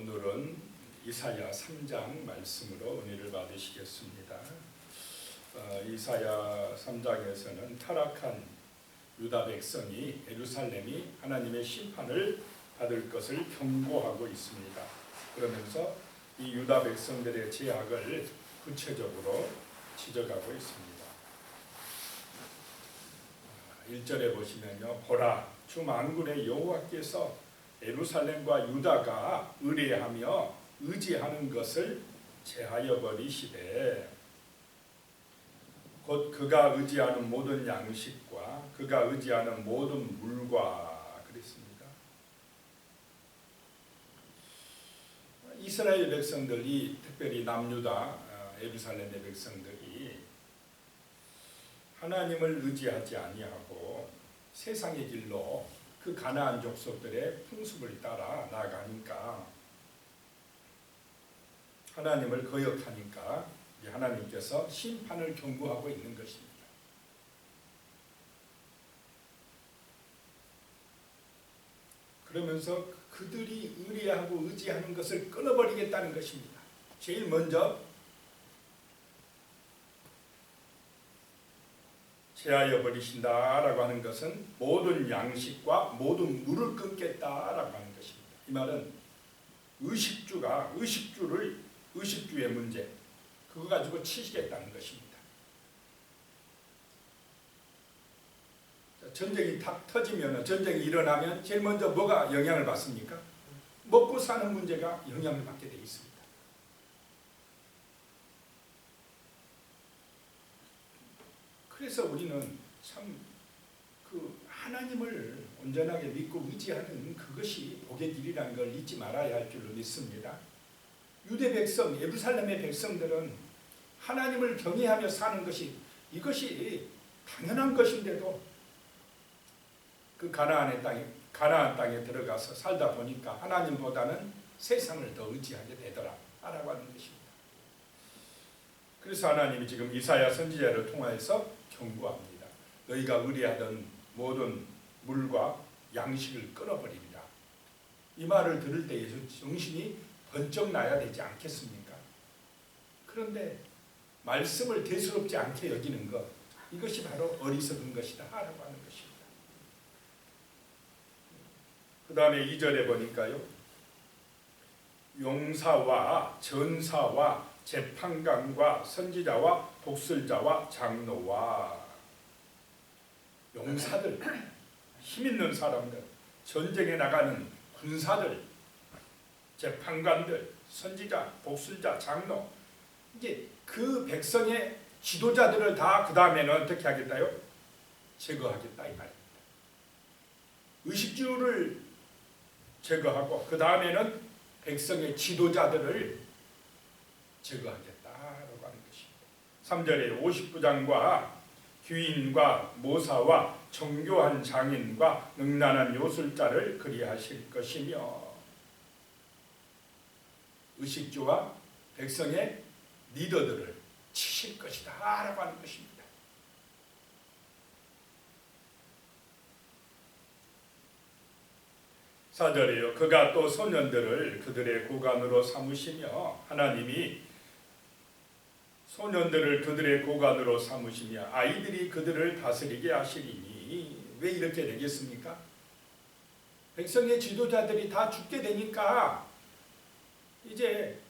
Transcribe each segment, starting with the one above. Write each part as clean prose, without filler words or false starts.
오늘은 이사야 3장 말씀으로 은혜를 받으시겠습니다. 이사야 3장에서는 타락한 유다 백성이 예루살렘이 하나님의 심판을 받을 것을 경고하고 있습니다. 그러면서 이 유다 백성들의 죄악을 구체적으로 지적하고 있습니다. 1절에 보시면요, 보라, 주 만군의 여호와께서 예루살렘과 유다가 의뢰하며 의지하는 것을 제하여 버리시되 곧 그가 의지하는 모든 양식과 그가 의지하는 모든 물과 그랬습니다. 이스라엘 백성들이, 특별히 남유다 예루살렘의 백성들이 하나님을 의지하지 아니하고 세상의 길로 그 가나안 족속들의 풍습을 따라 나가니까, 하나님을 거역하니까 하나님께서 심판을 경고하고 있는 것입니다. 그러면서 그들이 의뢰하고 의지하는 것을 끊어버리겠다는 것입니다. 제일 먼저 제하여 버리신다라고 하는 것은 모든 양식과 모든 물을 끊겠다라고 하는 것입니다. 이 말은 의식주의 문제, 그거 가지고 치시겠다는 것입니다. 전쟁이 탁 터지면, 전쟁이 일어나면 제일 먼저 뭐가 영향을 받습니까? 먹고 사는 문제가 영향을 받게 되어 있습니다. 그래서 우리는 참 하나님을 온전하게 믿고 의지하는 그것이 복의 길이라는 걸 잊지 말아야 할 줄로 믿습니다. 유대 백성, 예루살렘의 백성들은 하나님을 경외하며 사는 것이, 이것이 당연한 것인데도 그 가나안 땅에 들어가서 살다 보니까 하나님보다는 세상을 더 의지하게 되더라라고 하는 것입니다. 그래서 하나님이 지금 이사야 선지자를 통하여서 경고합니다. 너희가 의뢰하던 모든 물과 양식을 끊어버립니다. 이 말을 들을 때에 정신이 번쩍 나야 되지 않겠습니까? 그런데 말씀을 대수롭지 않게 여기는 것, 이것이 바로 어리석은 것이다 라고 하는 것입니다. 그 다음에 2절에 보니까요, 용사와 전사와 재판관과 선지자와 독설자와 장로와, 용사들, 힘있는 사람들, 전쟁에 나가는 군사들, 재판관들, 선지자, 독설자, 장로, 이제 그 백성의 지도자들을 다 그 다음에는 어떻게 하겠다요? 제거하겠다 이 말입니다. 의식주를 제거하고 그 다음에는 백성의 지도자들을 제거하겠다라고 하는 것입니다. 3절에 50부장과 귀인과 모사와 정교한 장인과 능란한 요술자를 그리하실 것이며, 의식주와 백성의 리더들을 치실 것이다 라고 하는 것입니다. 사절에요, 그가 또 소년들을 그들의 고관으로 삼으시며, 하나님이 소년들을 그들의 고관으로 삼으시며 아이들이 그들을 다스리게 하시리니, 왜 이렇게 되겠습니까? 백성의 지도자들이 다 죽게 되니까 이제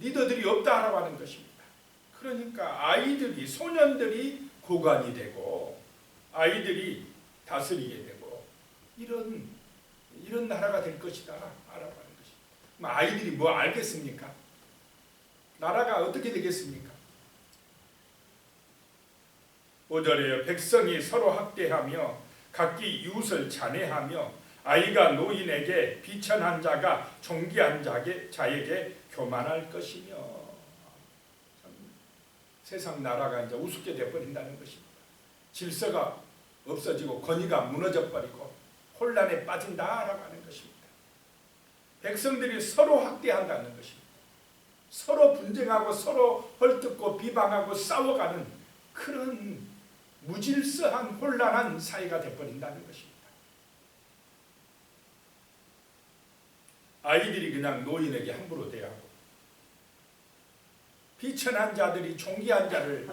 리더들이 없다라고 하는 것입니다. 그러니까 아이들이, 소년들이 고관이 되고 아이들이 다스리게 되고 이런 나라가 될 것이다 라고 하는 것입니다. 아이들이 뭐 알겠습니까? 나라가 어떻게 되겠습니까? 5절에요, 백성이 서로 학대하며 각기 이웃을 잔해하며 아이가 노인에게 비천한 자가 존귀한 자에게 교만할 것이며, 세상 나라가 이제 우습게 되어버린다는 것입니다. 질서가 없어지고 권위가 무너져버리고 혼란에 빠진다라고 하는 것입니다. 백성들이 서로 학대한다는 것입니다. 서로 분쟁하고 서로 헐뜯고 비방하고 싸워가는 그런 무질서한 혼란한 사회가 되어버린다는 것입니다. 아이들이 그냥 노인에게 함부로 대하고, 비천한 자들이 존귀한 자를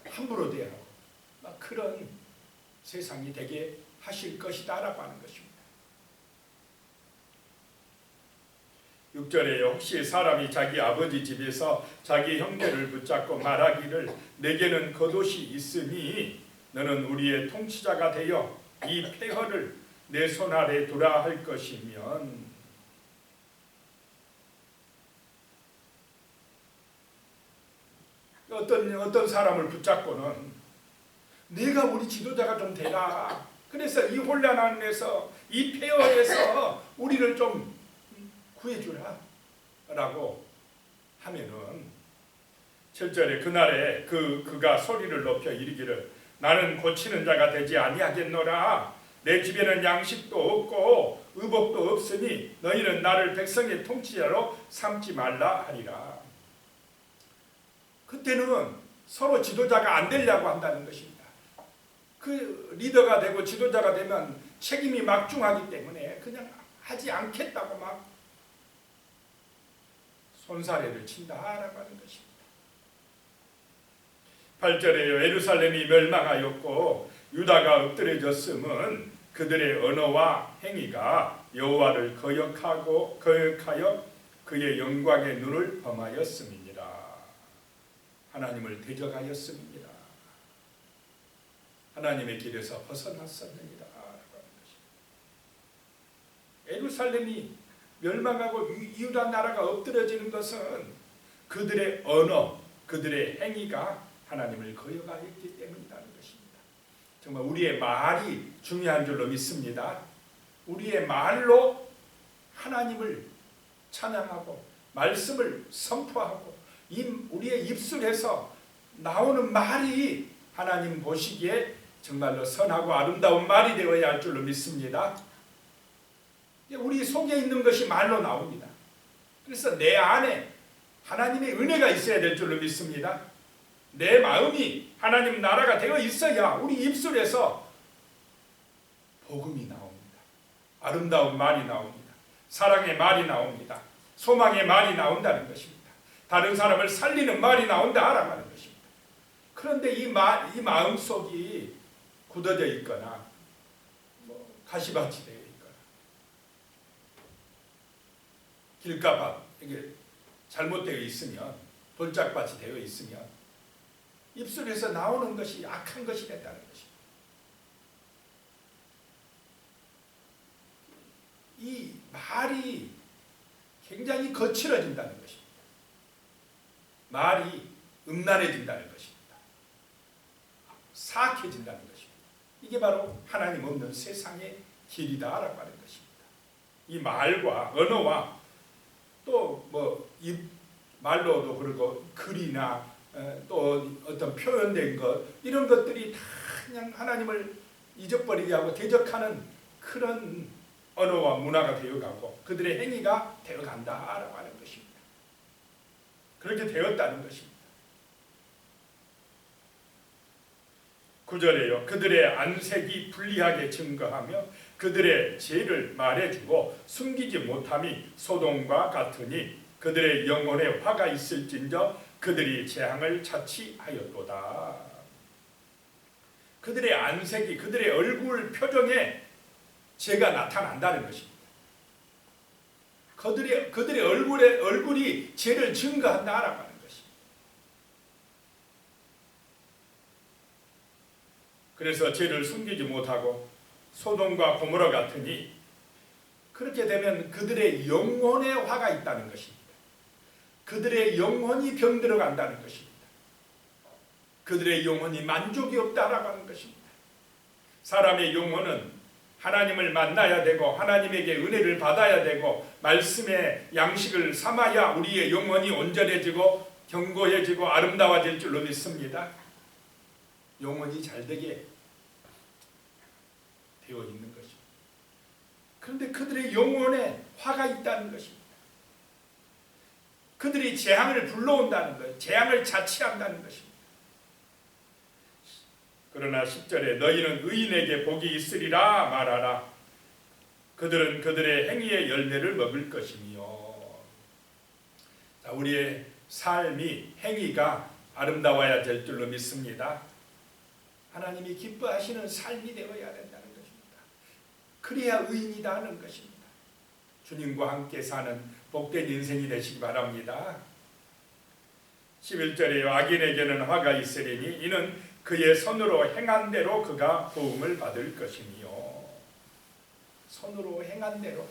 함부로 대하고, 막 그런 세상이 되게 하실 것이다라고 하는 것입니다. 6절에 혹시 사람이 자기 아버지 집에서 자기 형제를 붙잡고 말하기를 내게는 겉옷이 있으니 너는 우리의 통치자가 되어 이 폐허를 내 손 아래 두라 할 것이면, 어떤 사람을 붙잡고는 내가 우리 지도자가 좀 되라, 그래서 이 혼란 안에서 이 폐허에서 우리를 좀 구해주라 라고 하면은 7절에 그날에 그가 소리를 높여 이르기를 나는 고치는 자가 되지 아니하겠노라. 내 집에는 양식도 없고 의복도 없으니 너희는 나를 백성의 통치자로 삼지 말라 하리라. 그때는 서로 지도자가 안 되려고 한다는 것입니다. 그 리더가 되고 지도자가 되면 책임이 막중하기 때문에 그냥 하지 않겠다고 막 손사래를 친다라고 하는 것입니다. 8절에요. 예루살렘이 멸망하였고 유다가 엎드려졌음은 그들의 언어와 행위가 여호와를 거역하여 그의 영광의 눈을 범하였음이니라. 하나님을 대적하였음이니라. 하나님의 길에서 벗어났었느니라 라고 하는 것입니다. 예루살렘이 멸망하고 유다 나라가 엎드려지는 것은 그들의 언어, 그들의 행위가 하나님을 거역하였기 때문이라는 것입니다. 정말 우리의 말이 중요한 줄로 믿습니다. 우리의 말로 하나님을 찬양하고 말씀을 선포하고 우리의 입술에서 나오는 말이 하나님 보시기에 정말로 선하고 아름다운 말이 되어야 할 줄로 믿습니다. 우리 속에 있는 것이 말로 나옵니다. 그래서 내 안에 하나님의 은혜가 있어야 될 줄로 믿습니다. 내 마음이 하나님 나라가 되어 있어야 우리 입술에서 복음이 나옵니다. 아름다운 말이 나옵니다. 사랑의 말이 나옵니다. 소망의 말이 나온다는 것입니다. 다른 사람을 살리는 말이 나온다라고 하는 것입니다. 그런데 이 마음속이 굳어져 있거나 가시밭이 되어 있거나 길가밭, 이게 잘못되어 있으면, 돌짝밭이 되어 있으면 입술에서 나오는 것이 악한 것이 된다는 것입니다. 이 말이 굉장히 거칠어진다는 것입니다. 말이 음란해진다는 것입니다. 사악해진다는 것입니다. 이게 바로 하나님 없는 세상의 길이다라고 하는 것입니다. 이 말과 언어와 또 말로도 그러고 글이나 또 어떤 표현된 것, 이런 것들이 다 그냥 하나님을 잊어버리게 하고 대적하는 그런 언어와 문화가 되어가고 그들의 행위가 되어간다라고 하는 것입니다. 그렇게 되었다는 것입니다. 9절에요. 그들의 안색이 불리하게 증거하며 그들의 죄를 말해주고 숨기지 못함이 소돔과 같으니 그들의 영혼에 화가 있을진저 그들이 재앙을 자취하였도다. 그들의 안색이, 그들의 얼굴 표정에 죄가 나타난다는 것입니다. 그들의 얼굴이 죄를 증거한다라고 하는 것입니다. 그래서 죄를 숨기지 못하고 소돔과 고모라 같으니 그렇게 되면 그들의 영혼에 화가 있다는 것입니다. 그들의 영혼이 병들어 간다는 것입니다. 그들의 영혼이 만족이 없다라고 하는 것입니다. 사람의 영혼은 하나님을 만나야 되고 하나님에게 은혜를 받아야 되고 말씀의 양식을 삼아야 우리의 영혼이 온전해지고 견고해지고 아름다워질 줄로 믿습니다. 영혼이 잘되게 되어 있는 것입니다. 그런데 그들의 영혼에 화가 있다는 것입니다. 그들이 재앙을 불러온다는 것, 재앙을 자취한다는 것입니다. 그러나 10절에 너희는 의인에게 복이 있으리라 말하라. 그들은 그들의 행위의 열매를 먹을 것이며. 자, 우리의 삶이 행위가 아름다워야 될 줄로 믿습니다. 하나님이 기뻐하시는 삶이 되어야 된다는 것입니다. 그래야 의인이다 하는 것입니다. 주님과 함께 사는 복된 인생이 되시기 바랍니다. 11절에 악인에게는 화가 있으리니 이는 그의 손으로 행한 대로 그가 도움을 받을 것이며. 손으로 행한 대로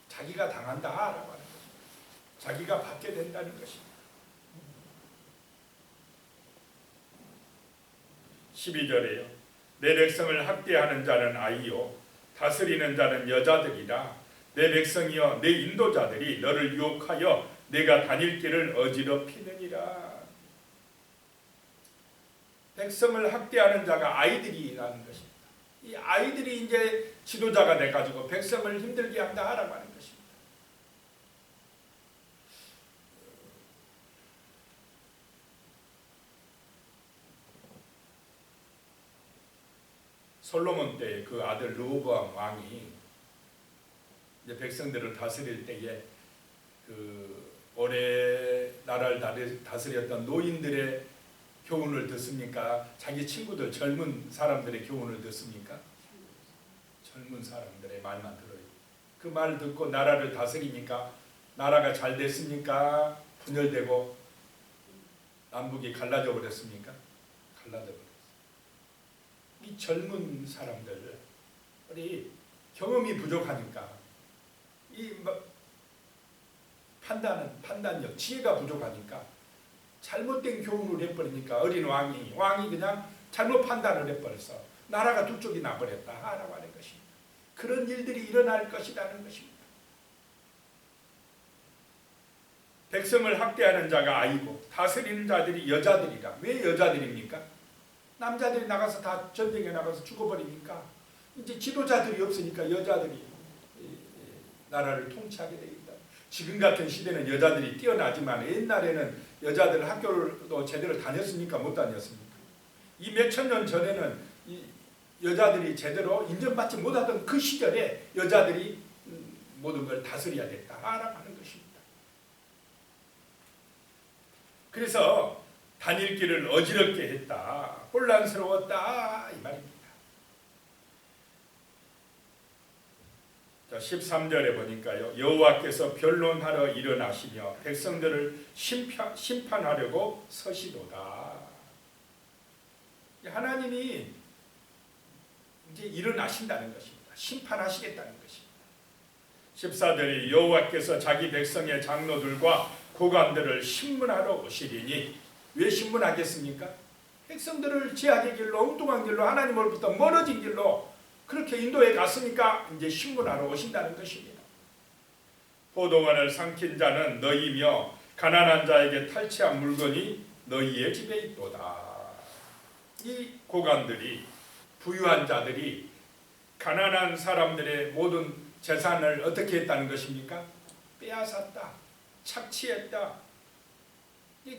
자기가 당한다라고 하는 것입니다. 자기가 받게 된다는 것입니다. 12절에요. 내 백성을 학대하는 자는 아이요 다스리는 자는 여자들이라. 내 백성이여 내 인도자들이 너를 유혹하여 내가 다닐 길을 어지럽히느니라. 백성을 학대하는 자가 아이들이라는 것입니다. 이 아이들이 이제 지도자가 돼가지고 백성을 힘들게 한다라고 하는 것입니다. 솔로몬 때 그 아들 르호보암 왕이 이제 백성들을 다스릴 때에 그 오래 나라를 다스렸던 노인들의 교훈을 듣습니까? 자기 친구들 젊은 사람들의 교훈을 듣습니까? 젊은 사람들의 말만 들어요. 그 말 듣고 나라를 다스리니까 나라가 잘 됐습니까? 분열되고 남북이 갈라져 버렸습니까? 갈라져 버렸어요. 이 젊은 사람들이 경험이 부족하니까 이 판단력, 지혜가 부족하니까 잘못된 교훈을 해버리니까 어린 왕이 그냥 잘못 판단을 해버려서 나라가 두 쪽이 나버렸다라고 하는 것입니다. 그런 일들이 일어날 것이라는 것입니다. 백성을 학대하는 자가 아이고 다스리는 자들이 여자들이라. 왜 여자들입니까? 남자들이 나가서 다 전쟁에 나가서 죽어버리니까 이제 지도자들이 없으니까 여자들이 나라를 통치하게 됩니다. 지금 같은 시대는 여자들이 뛰어나지만 옛날에는 여자들 학교도 제대로 다녔습니까? 못 다녔습니까? 이 몇천 년 전에는 이 여자들이 제대로 인정받지 못하던 그 시절에 여자들이 모든 걸 다스려야 됐다라고 하는 것입니다. 그래서 다닐 길을 어지럽게 했다. 혼란스러웠다. 이 말입니다. 자, 13절에 보니까요. 여호와께서 변론하러 일어나시며 백성들을 심판하려고 서시도다. 하나님이 이제 일어나신다는 것입니다. 심판하시겠다는 것입니다. 14절에 여호와께서 자기 백성의 장로들과 고관들을 신문하러 오시리니. 왜 신문하겠습니까? 백성들을 제약의 길로, 엉뚱한 길로, 하나님으로부터 멀어진 길로 그렇게 인도에 갔으니까 이제 신문하러 오신다는 것입니다. 포도원을 삼킨 자는 너희며 가난한 자에게 탈취한 물건이 너희의 집에 있도다. 이 고관들이, 부유한 자들이 가난한 사람들의 모든 재산을 어떻게 했다는 것입니까? 빼앗았다. 착취했다.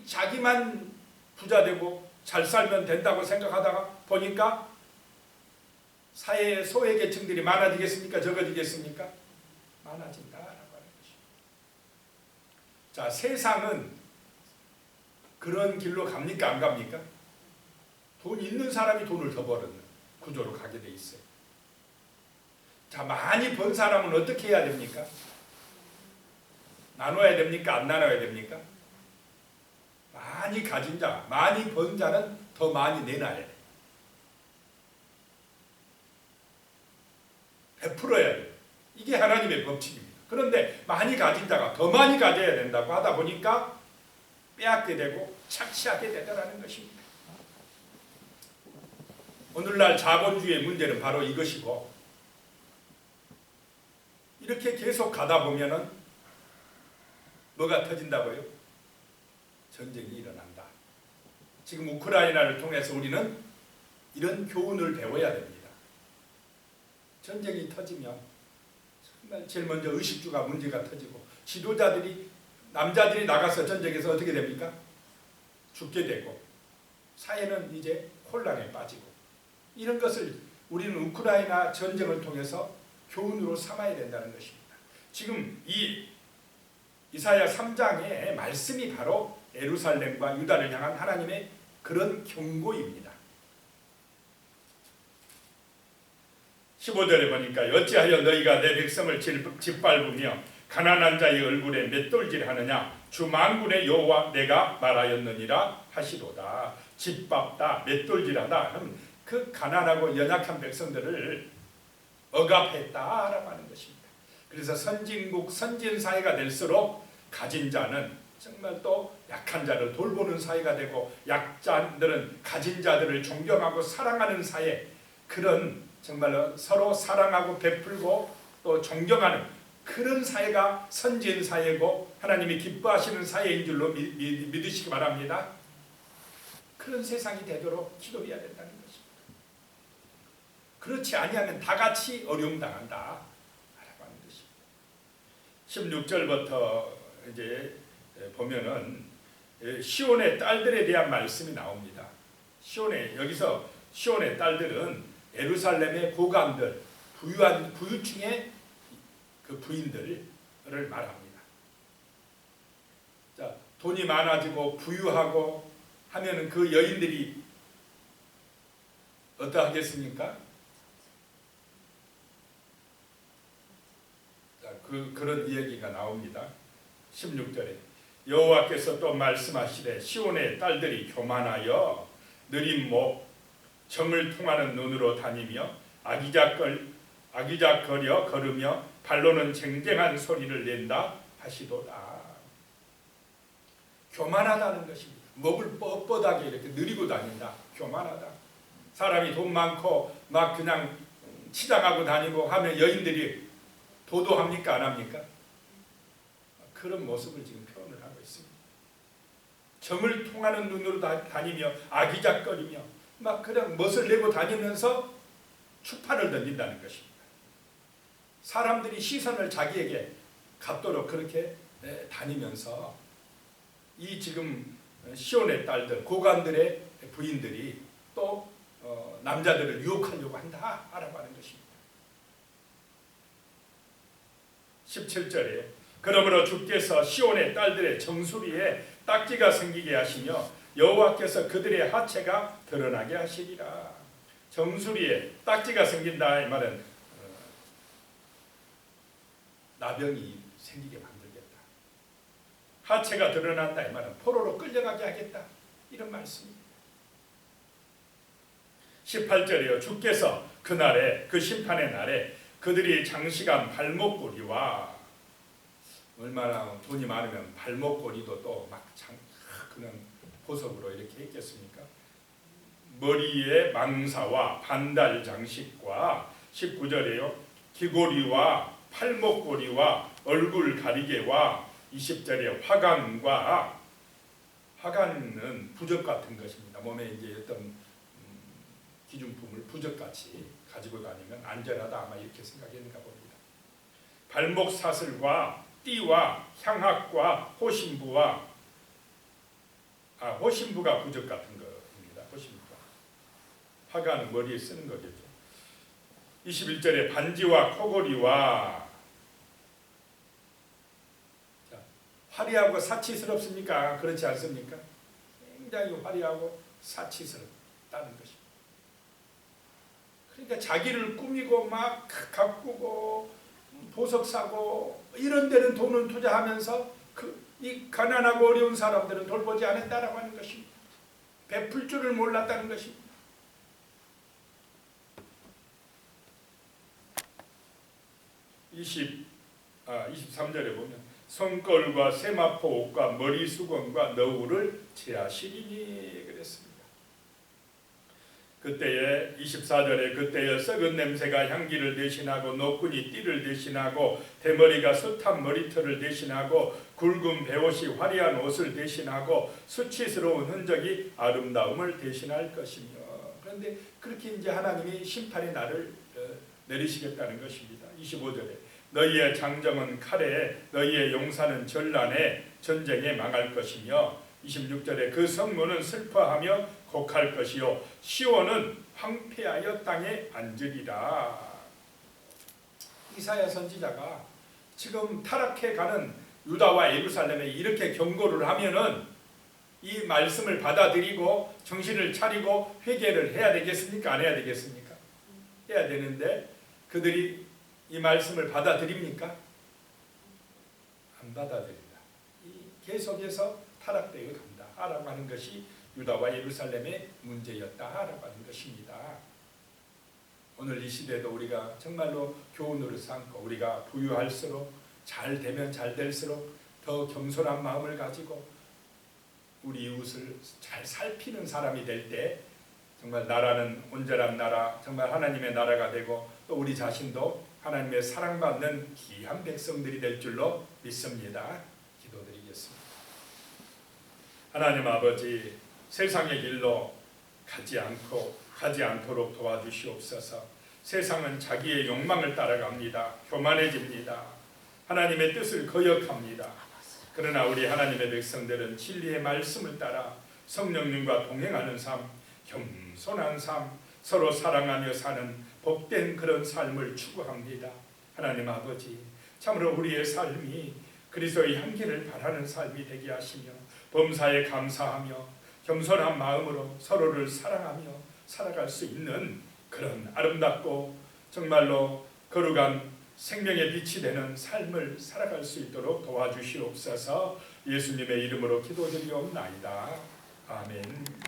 자기만 부자되고 잘 살면 된다고 생각하다가 보니까 사회의 소외계층들이 많아지겠습니까? 적어지겠습니까? 많아진다라고 하는 것입니다. 자, 세상은 그런 길로 갑니까? 안 갑니까? 돈 있는 사람이 돈을 더 버는 구조로 가게 돼 있어요. 자, 많이 번 사람은 어떻게 해야 됩니까? 나눠야 됩니까? 안 나눠야 됩니까? 많이 가진 자, 많이 번 자는 더 많이 내놔야 돼. 베풀어야 돼. 이게 하나님의 법칙입니다. 그런데 많이 가진 자가 더 많이 가져야 된다고 하다 보니까 빼앗게 되고 착취하게 되더라는 것입니다. 오늘날 자본주의의 문제는 바로 이것이고, 이렇게 계속 가다 보면은 뭐가 터진다고요? 전쟁이 일어난다. 지금 우크라이나를 통해서 우리는 이런 교훈을 배워야 됩니다. 전쟁이 터지면 정말 제일 먼저 의식주가 문제가 터지고, 지도자들이, 남자들이 나가서 전쟁에서 어떻게 됩니까? 죽게 되고, 사회는 이제 혼란에 빠지고, 이런 것을 우리는 우크라이나 전쟁을 통해서 교훈으로 삼아야 된다는 것입니다. 지금 이 이사야 3장의 말씀이 바로 예루살렘과 유다를 향한 하나님의 그런 경고입니다. 15절에 보니까 어찌하여 너희가 내 백성을 짓밟으며 가난한 자의 얼굴에 맷돌질하느냐 주 만군의 여호와 내가 말하였느니라 하시도다. 짓밟다 맷돌질하다 하면 그 가난하고 연약한 백성들을 억압했다라고 하는 것입니다. 그래서 선진국 선진사회가 될수록 가진 자는 정말 또 약한 자를 돌보는 사회가 되고 약자들은 가진 자들을 존경하고 사랑하는 사회, 그런 정말로 서로 사랑하고 베풀고 또 존경하는 그런 사회가 선진사회고 하나님이 기뻐하시는 사회인 줄로 믿으시기 바랍니다. 그런 세상이 되도록 기도해야 된다는 것입니다. 그렇지 아니하면 다 같이 어려움당한다 라고 하는 것입니다. 16절부터 이제 보면은 시온의 딸들에 대한 말씀이 나옵니다. 여기서 시온의 딸들은 예루살렘의 고관들, 부유층의 그 부인들을 말합니다. 자, 돈이 많아지고 부유하고 하면은 그 여인들이 어떠하겠습니까? 자, 그런 이야기가 나옵니다. 16절에 여호와께서 또 말씀하시되 시온의 딸들이 교만하여 느린 목 정을 통하는 눈으로 다니며 아기작거려 걸으며 발로는 쟁쟁한 소리를 낸다 하시도다. 교만하다는 것입니다. 목을 뻣뻣하게 이렇게 느리고 다닌다. 교만하다. 사람이 돈 많고 막 그냥 치장하고 다니고 하면 여인들이 도도합니까? 안 합니까? 그런 모습을 지금 표현을 하고 있습니다. 정을 통하는 눈으로 다니며 아기작거리며 막 그냥 멋을 내고 다니면서 추파를 던진다는 것입니다. 사람들이 시선을 자기에게 갖도록 그렇게 다니면서 이 지금 시온의 딸들, 고관들의 부인들이 또 남자들을 유혹하려고 한다라고 하는 것입니다. 17절에 그러므로 주께서 시온의 딸들의 정수리에 딱지가 생기게 하시며 여호와께서 그들의 하체가 드러나게 하시리라. 정수리에 딱지가 생긴다 이 말은 나병이 생기게 만들겠다. 하체가 드러난다 이 말은 포로로 끌려가게 하겠다. 이런 말씀입니다. 18절이요. 주께서 그날에 그 심판의 날에 그들이 장식한 발목고리와 얼마나 돈이 많으면 발목고리도 또 막 그런 보석으로 이렇게 했겠습니까? 머리에 망사와 반달 장식과 19절에요. 귀고리와 팔목고리와 얼굴 가리개와 20절에 화관은 부적 같은 것입니다. 몸에 이제 어떤 기준품을 부적같이 가지고 다니면 안전하다 아마 이렇게 생각했는가 봅니다. 발목 사슬과 띠와 향악과 호신부가 부적 같은 겁니다. 호신부가 화관은 머리에 쓰는 거겠죠. 21절에 반지와 코고리와 자, 화려하고 사치스럽습니까? 그렇지 않습니까? 굉장히 화려하고 사치스럽다는 것입니다. 그러니까 자기를 꾸미고 막 가꾸고 보석 사고 이런 데는 돈을 투자하면서 이 가난하고 어려운 사람들은 돌보지 않았다라고 하는 것입니다. 베풀 줄을 몰랐다는 것입니다. 23절에 보면 손걸과 세마포 옷과 머리 수건과 너울을 제하시리니 그랬습니다. 그때에 24절에 그때에 썩은 냄새가 향기를 대신하고 노끈이 띠를 대신하고 대머리가 숱한 머리털을 대신하고 굵은 베옷이 화려한 옷을 대신하고 수치스러운 흔적이 아름다움을 대신할 것이며. 그런데 그렇게 이제 하나님이 심판의 날을 내리시겠다는 것입니다. 25절에 너희의 장정은 칼에 너희의 용사는 전란에 전쟁에 망할 것이며 26절에 그 성문은 슬퍼하며 곡할 것이요 시온은 황폐하여 땅에 앉으리라. 이사야 선지자가 지금 타락해가는 유다와 예루살렘에 이렇게 경고를 하면은 이 말씀을 받아들이고 정신을 차리고 회개를 해야 되겠습니까? 안 해야 되겠습니까? 해야 되는데 그들이 이 말씀을 받아들입니까? 안 받아들입니다. 계속해서 타락되어 간다 라고 하는 것이 유다와 예루살렘의 문제였다라고 하는 것입니다. 오늘 이 시대도 우리가 정말로 교훈으로 삼고 우리가 부유할수록 잘 되면 잘 될수록 더 겸손한 마음을 가지고 우리 이웃을 잘 살피는 사람이 될 때 정말 나라는 온전한 나라, 정말 하나님의 나라가 되고 또 우리 자신도 하나님의 사랑받는 귀한 백성들이 될 줄로 믿습니다. 기도드리겠습니다. 하나님 아버지, 세상의 길로 가지 않도록 도와주시옵소서. 세상은 자기의 욕망을 따라갑니다. 교만해집니다. 하나님의 뜻을 거역합니다. 그러나 우리 하나님의 백성들은 진리의 말씀을 따라 성령님과 동행하는 삶, 겸손한 삶, 서로 사랑하며 사는 복된 그런 삶을 추구합니다. 하나님 아버지, 참으로 우리의 삶이 그리스도의 향기를 바라는 삶이 되게 하시며 범사에 감사하며 겸손한 마음으로 서로를 사랑하며 살아갈 수 있는 그런 아름답고 정말로 거룩한 생명의 빛이 되는 삶을 살아갈 수 있도록 도와주시옵소서. 예수님의 이름으로 기도드리옵나이다. 아멘.